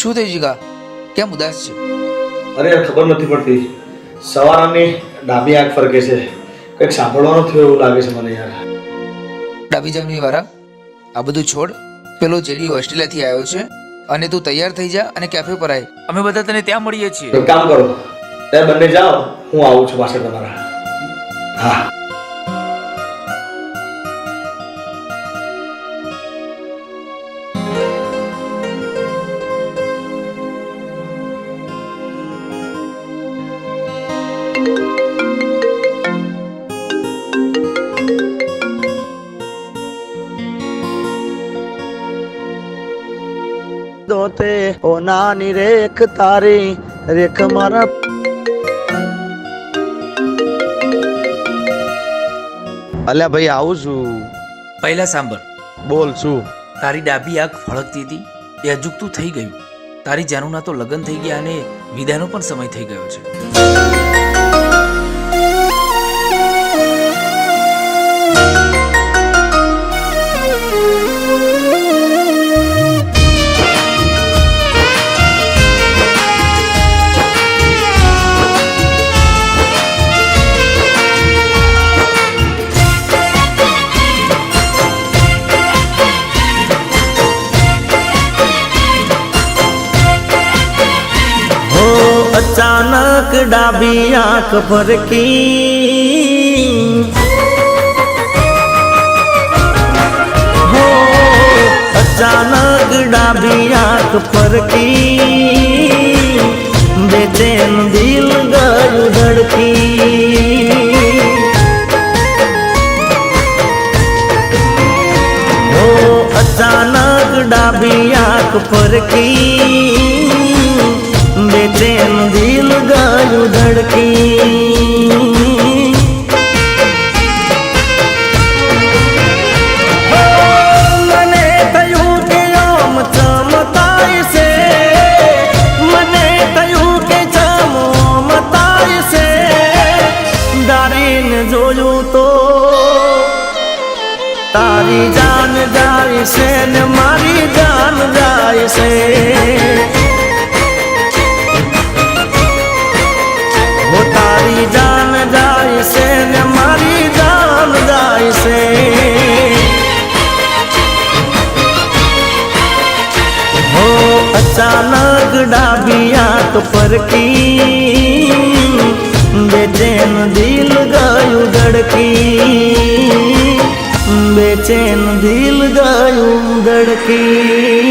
શું થયું જીગા? કેમ ઉદાસ છે? અરે યાર ખબર નથી પડતી. સવારની ડાબી આંખ ફરકે છે. કંઈક સાંભળવાનું થયું એવું લાગે છે મને યાર. ડાબી જમણી વાળા, આ બધું છોડ. પેલો જેડી ઓસ્ટ્રેલિયાથી આવ્યો છે અને તું તૈયાર થઈ જા અને કેફે પર આય. અમે બધા તને ત્યાં મળીએ છીએ. એક કામ કરો, તમે બંને જાઓ, હું આવું છું પાછળ તમારા. હા. દોતે ઓ નાની રેખ તારી રેખ મારા અલ્યા ભાઈ આવું છું. પહેલા સાંભળ. બોલ શું? તારી ડાબી આંખ ફળકતી હતી એ અજુકતું થઈ ગયું. તારી જાનુના તો લગ્ન થઈ ગયા અને વિદાયનો પણ સમય થઈ ગયો છે. અચાનક ડાબી આંખ ફરકી, હો અચાનક ડાબી આંખ ફરકી, બેચેન દિલ ગયું ધડકી, હો અચાનક ડાબી આંખ ફરકી, બેચેન દિલ ગયું ધડકી, મને થયું કે આમ ચમતાય છે, મને થયું કે ચમતાય છે, દારીને જોયું તો તારી જાન જાય છે ને મારી જાન જાય છે, તારી જાન જાય છે ને મારી જાન જાય છે, હો અચાનક ડાબી આંખ ફરકી, બેચેન દિલ ગયું ધડકી, બેચેન દિલ ગયું ધડકી.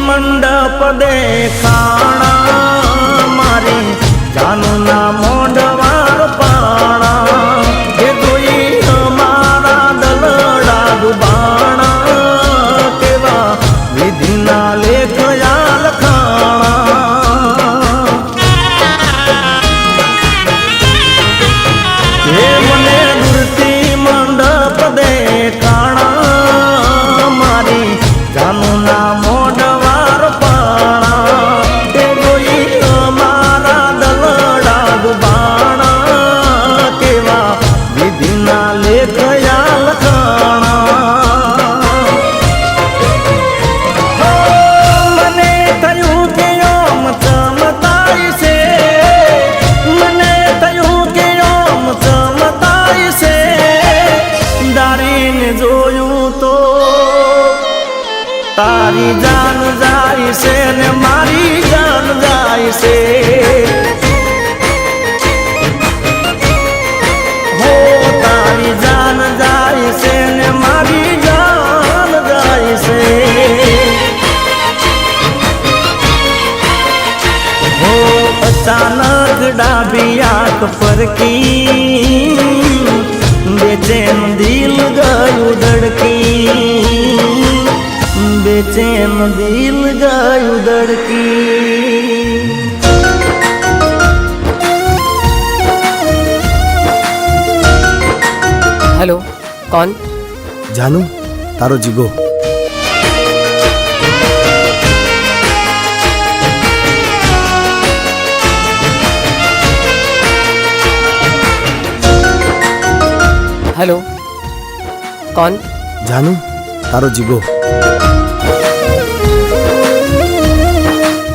મંડપ દેખાણા મારી જાનુના મોઢવાર પાણા, એ જોઈ અમારા દલડા દુબાણા, કેવા વિધિના લેખયા લખાણા, હે મને દૂરથી મંડપ દેખાણા મારી જાનુના મોઢવાર પાણા, એ જોઈ અમારા દલડા દુબાણા, કેવા વિધિના લેખયા લખાણા, મને થયું કે ઓમ ચમતાય છે, મને થયું કે ઓમ ચમતાય છે, દારીને જોયું તો તારી જાન જાય છે ને મારી જાન જાય છે, હો તારી જાન જાય છે ને મારી જાન જાય છે, હો અચાનક ડાબી આંખ ફરકી, બેચેન દિલ ગયું ધડકી, બેચેન દિલ ગયું ધડકી. हेलो कौन? જાનુ તારો જીગો. हेलो कौन? જાનુ તારો જીગો.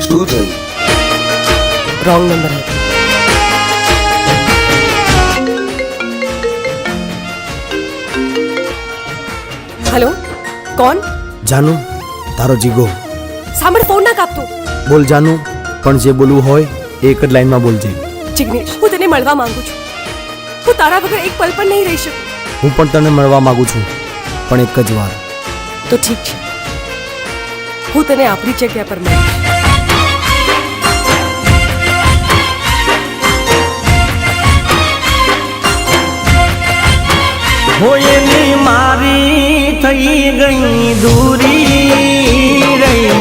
શું થયું? रॉन्ग नंबर है. हेलो कौन? જાનુ તારો જીગો. સાંભળ, ફોન ના કાપતો. બોલ જાનુ, પણ જે બોલવું હોય એ એક જ લાઈનમાં બોલજે. જિગ્નેશ, હું તને મળવા માંગુ છું. હું તારા વગર એક પલ પણ નહીં રહી શકું. હું પણ તને મળવા માંગુ છું, પણ એક જ વાર. તો ઠીક છે, હું તને આપણી જગ્યા પર મળીશ. હોયની મારી થઈ ગઈ દૂરી રહી,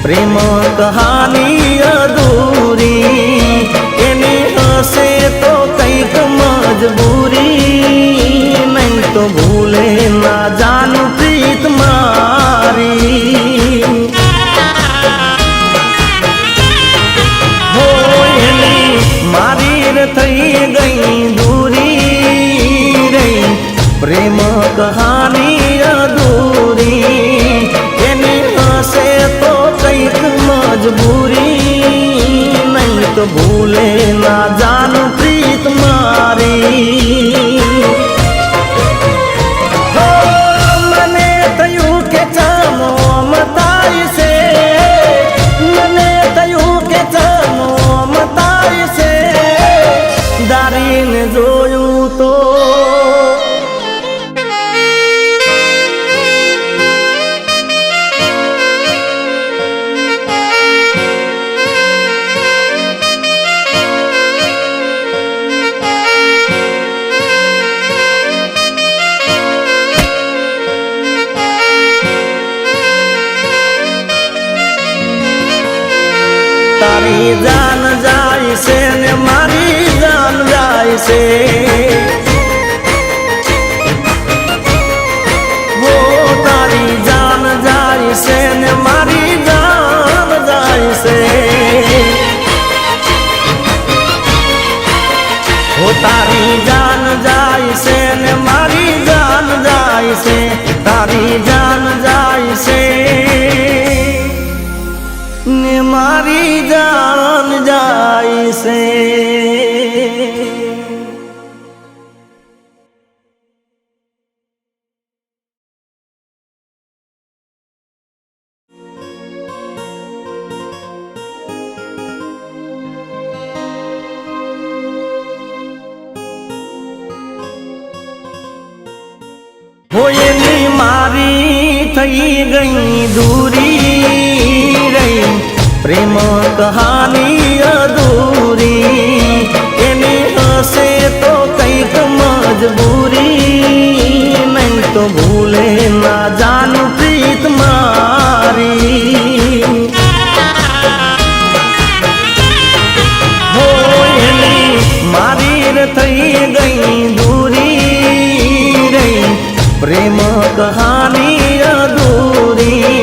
પ્રેમ કહાની અધૂરી. એની હશે તો કંઈક મજબૂરી, નહીં તો ભૂલે ના જાનું પ્રીત મારી. હોયની મારી થઈ ગઈ દૂરી રહી, પ્રેમ કહાની અધૂરી. એની હશે તો કંઈક મજબૂરી, નહીં તો ભૂલે ના જાનું પ્રીત મારી. હો, મને થયું કે ચાલો મતાય છે, મને થયું કે ચાલો મતાય છે. દારીને જોયું તો તારી જાન જાય છે ને મારી જાન જાય છે. હો, તારી જાન જાય છે ને મારી જાન જાય છે. હો, તારી જાન જાય છે ને મારી જાન જાય છે. તારી જાન જાય છે ને મારી જાન જાય છે. હોયની મારી થઈ ગઈ દૂરી રહી, પ્રેમ કહાની અધૂરી. એની હશે તો કંઈક મજબૂરી, નહીં તો ભૂલે ના જાનું પ્રીત મારી. હોયની મારી થઈ ગઈ દૂરી રહી, પ્રેમ કહાની અધૂરી.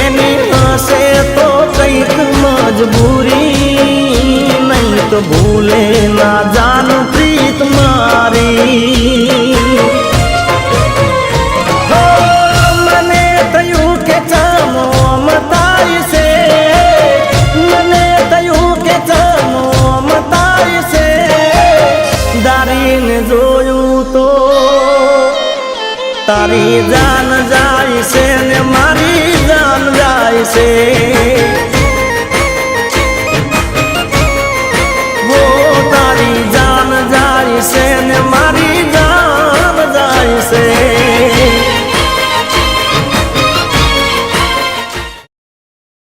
એની હશે તો કંઈક મજબૂરી, નહીં તો ભૂલે ના જાનું પ્રીત મારી. હો, મને થયું કે ચાલો મતાય છે, મને થયું કે ચાલો મતાય છે. દારીને જોયું તો તારી જાન જાય છે ને મારી જાન જાય છે.